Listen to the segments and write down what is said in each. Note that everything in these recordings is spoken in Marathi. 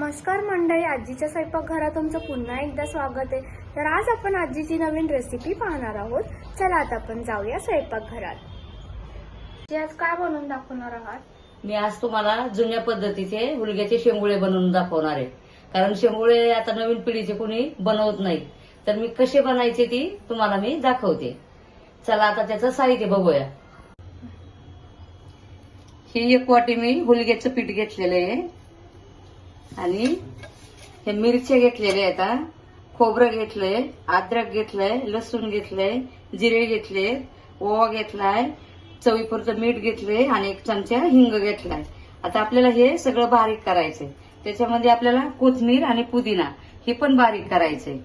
नमस्कार मंडळी, आजीच्या स्वयंपाकघरात तुमचं पुन्हा एकदा स्वागत आहे। तर आज आपण आजीची नवीन रेसिपी पाहणार आहोत। चला आता आपण जाऊया स्वयंपाकघरात। आज काय बनवून दाखवणार आहात? मी आज तुम्हाला जुन्या पद्धतीचे हुलग्याचे शेंगुळे बनवून दाखवणार आहे। कारण शेंगुळे आता नवीन पिढीचे कोणी बनवत नाही, तर मी कसे बनायचे ती तुम्हाला मी दाखवते। चला आता त्याचं साहित्य बघूया। ही 1 वाटी मी हुलग्याचं पीठ घेतलेलं आहे आणि हे मिरच्या घेतलेल्या आहेत, खोबरं घेतलंय, अद्रक घेतलंय, लसूण घेतलंय, जिरे घेतले, ओवा घेतलाय, चवीपुरतं मीठ घेतले आणि 1 चमचा हिंग घेतलाय। आता आपल्याला हे सगळं बारीक करायचंय। त्याच्यामध्ये आपल्याला कोथिंबीर आणि पुदिना हे पण बारीक करायचंय।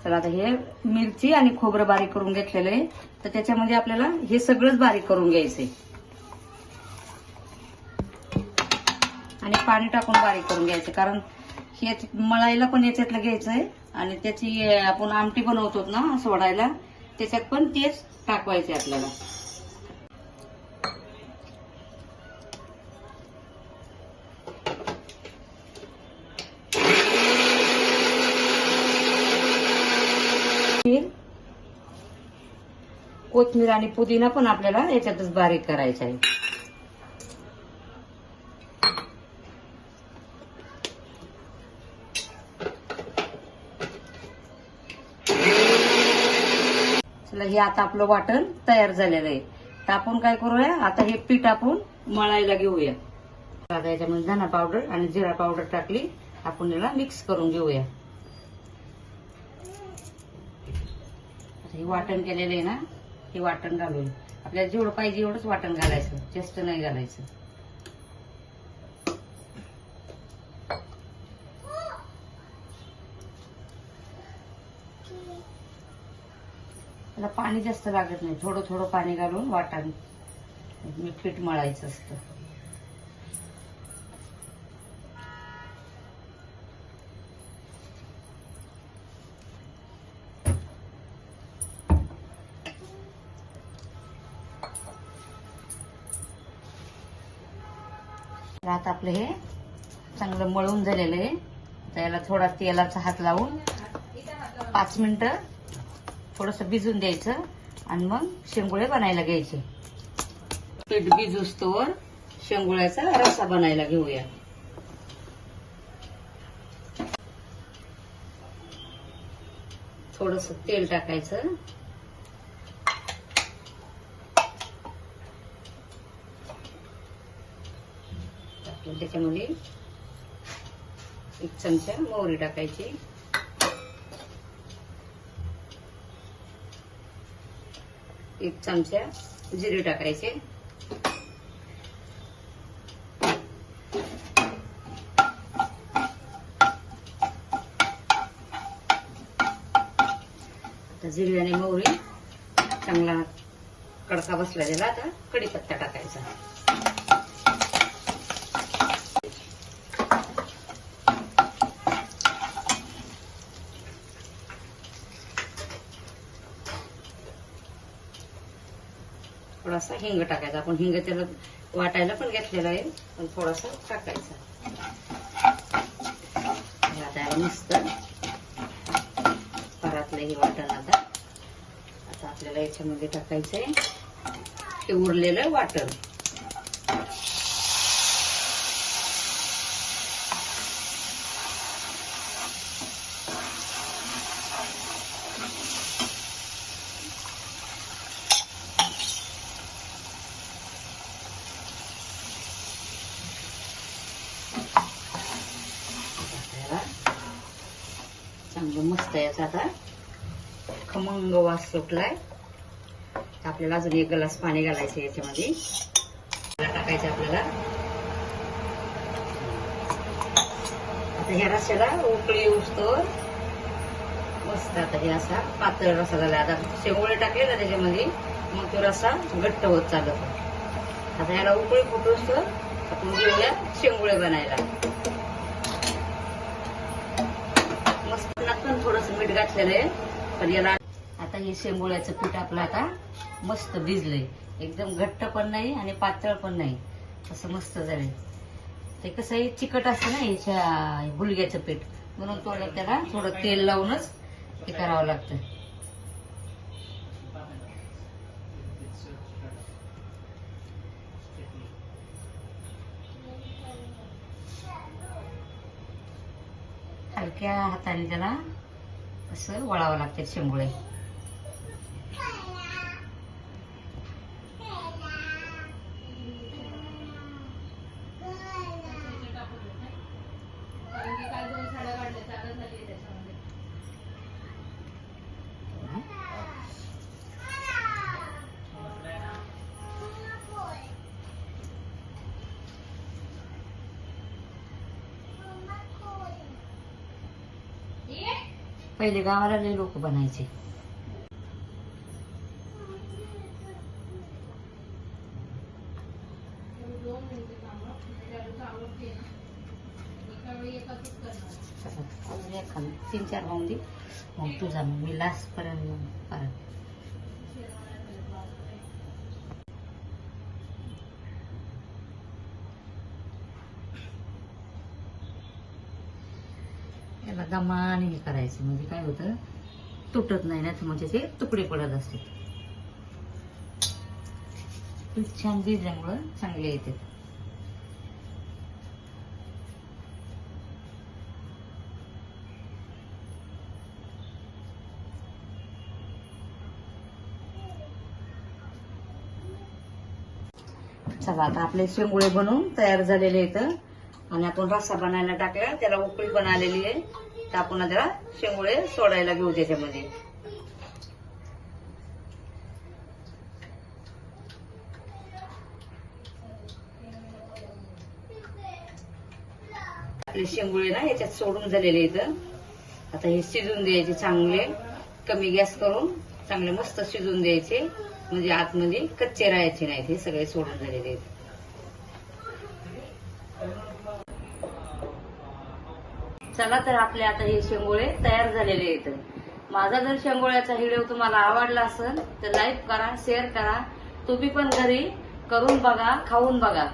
चला आता हे मिरची आणि खोबरं बारीक करून घेतलेलं आहे, तर त्याच्यामध्ये आपल्याला हे सगळंच बारीक करून घ्यायचंय आणि पाणी टाकून बारीक करून घ्यायचं। कारण हे मळायला पण याच्यातलं घ्यायचंय आणि त्याची आपण आमटी बनवतो ना सोडायला, त्याच्यात पण तेच टाकवायचे आपल्याला। कोथिंबीर आणि पुदिना पण आपल्याला याच्यातच बारीक करायचा आहे। चला हे आता आपलं वाटण तयार झालेलं आहे। तर आपण काय करूया, आता हे पीठ आपण मळायला घेऊया। आता याच्यामध्ये धना पावडर आणि जिरा पावडर टाकली, आपण याला मिक्स करून घेऊया। हे वाटण केलेलं आहे ना, हे वाटण घालून आपल्याला जेवढं पाहिजे एवढंच वाटण घालायचं, जास्त नाही घालायचं। त्याला पाणी जास्त लागत नाही, थोडं थोडं पाणी घालून वाटण पीठ मळायचं असतं। आता आपलं हे चांगलं मळून झालेलं आहे। त्याला थोडा तेलाचा हात लावून 5 मिनिटं थोडंसं भिजून द्यायचं आणि मग शेंगुळे बनायला घ्यायचे। पीठ भिजूस्तोवर शेंगुळ्याचा रस्सा बनायला घेऊया। थोडंसं तेल टाकायचं, त्याच्यामध्ये 1 चमचा मोहरी टाकायची, 1 चमचा जिरे टाकायचे, आता जिरे आणि मोहरी चांगला कडका बसला गेला, आता कढीपत्ता टाकायचा। थोडासा हिंग टाकायचा, आपण हिंग त्याला वाटायला पण घेतलेला आहे, पण थोडासा टाकायचा। आता मस्त परतलं हे वाटण। आता आपल्याला याच्यामध्ये टाकायचंय ते उरलेलं वाटण। चांगलं मस्त याचा आता खमंग वास सुटलाय। आपल्याला अजून 1 ग्लास पाणी घालायचं याच्यामध्ये, टाकायचं आपल्याला। आता ह्या रस्स्याला उकळी येऊस्तोवर मस्त आता हे असा पातळ रस्सा झाला। आता शेंगुळे टाकले ना त्याच्यामध्ये, मग तो रस्सा घट्ट होत चालत। आता ह्याला उकळी फुटूस्तोवर आपण घेऊया शेंगुळे बनायला। मस्त थोडंसं मीठ घातलेलं आहे. पण याला आता हे शेंगोळ्याचं पीठ आपलं आता मस्त भिजलंय. एकदम घट्ट पण नाही आणि पातळ पण नाही, असं मस्त झालंय. ते कसं आहे, चिकट असतं ना ह्याच्या हुलग्याचं पीठ, म्हणून त्याला थोडं तेल लावूनच हे करावं लागतं. हलक्या हाताने त्याला असं वळावं लागतं शेंगोळे. पहिले गावाला लई लोक बनायचे. अजून 3-4 होऊन दे, मग तुझा मी लास्ट पर्यंत परत. याला दमाने हे करायचं, म्हणजे काय होतं, तुटत नाही ना, म्हणजे ते तुकडे पडत असते. पीठ छान भिजल्यामुळं चांगले येते. चला आता आपले शेंगुळे बनवून तयार झालेले आहेत. आणि आपण रस्सा बनायला टाकला, त्याला उकळी पण आलेली आहे. तर आपण त्याला शेंगुळे सोडायला घेऊ त्याच्यामध्ये. आपले शेंगुळे ना याच्यात सोडून झालेले आहेत. आता हे शिजून द्यायचे चांगले, कमी गॅस करून चांगले मस्त शिजून द्यायचे, म्हणजे आतमध्ये कच्चे राहायचे नाहीत. हे सगळे सोडून झालेले आहेत. चला तर आपले आता हे शेंगोळे तयार झालेले आहेत. माझा जर शेंगोळ्याचा व्हिडिओ तुम्हाला आवडला असेल तर लाईक करा, शेअर करा. तुम्ही पण घरी करून बघा, खाऊन बघा.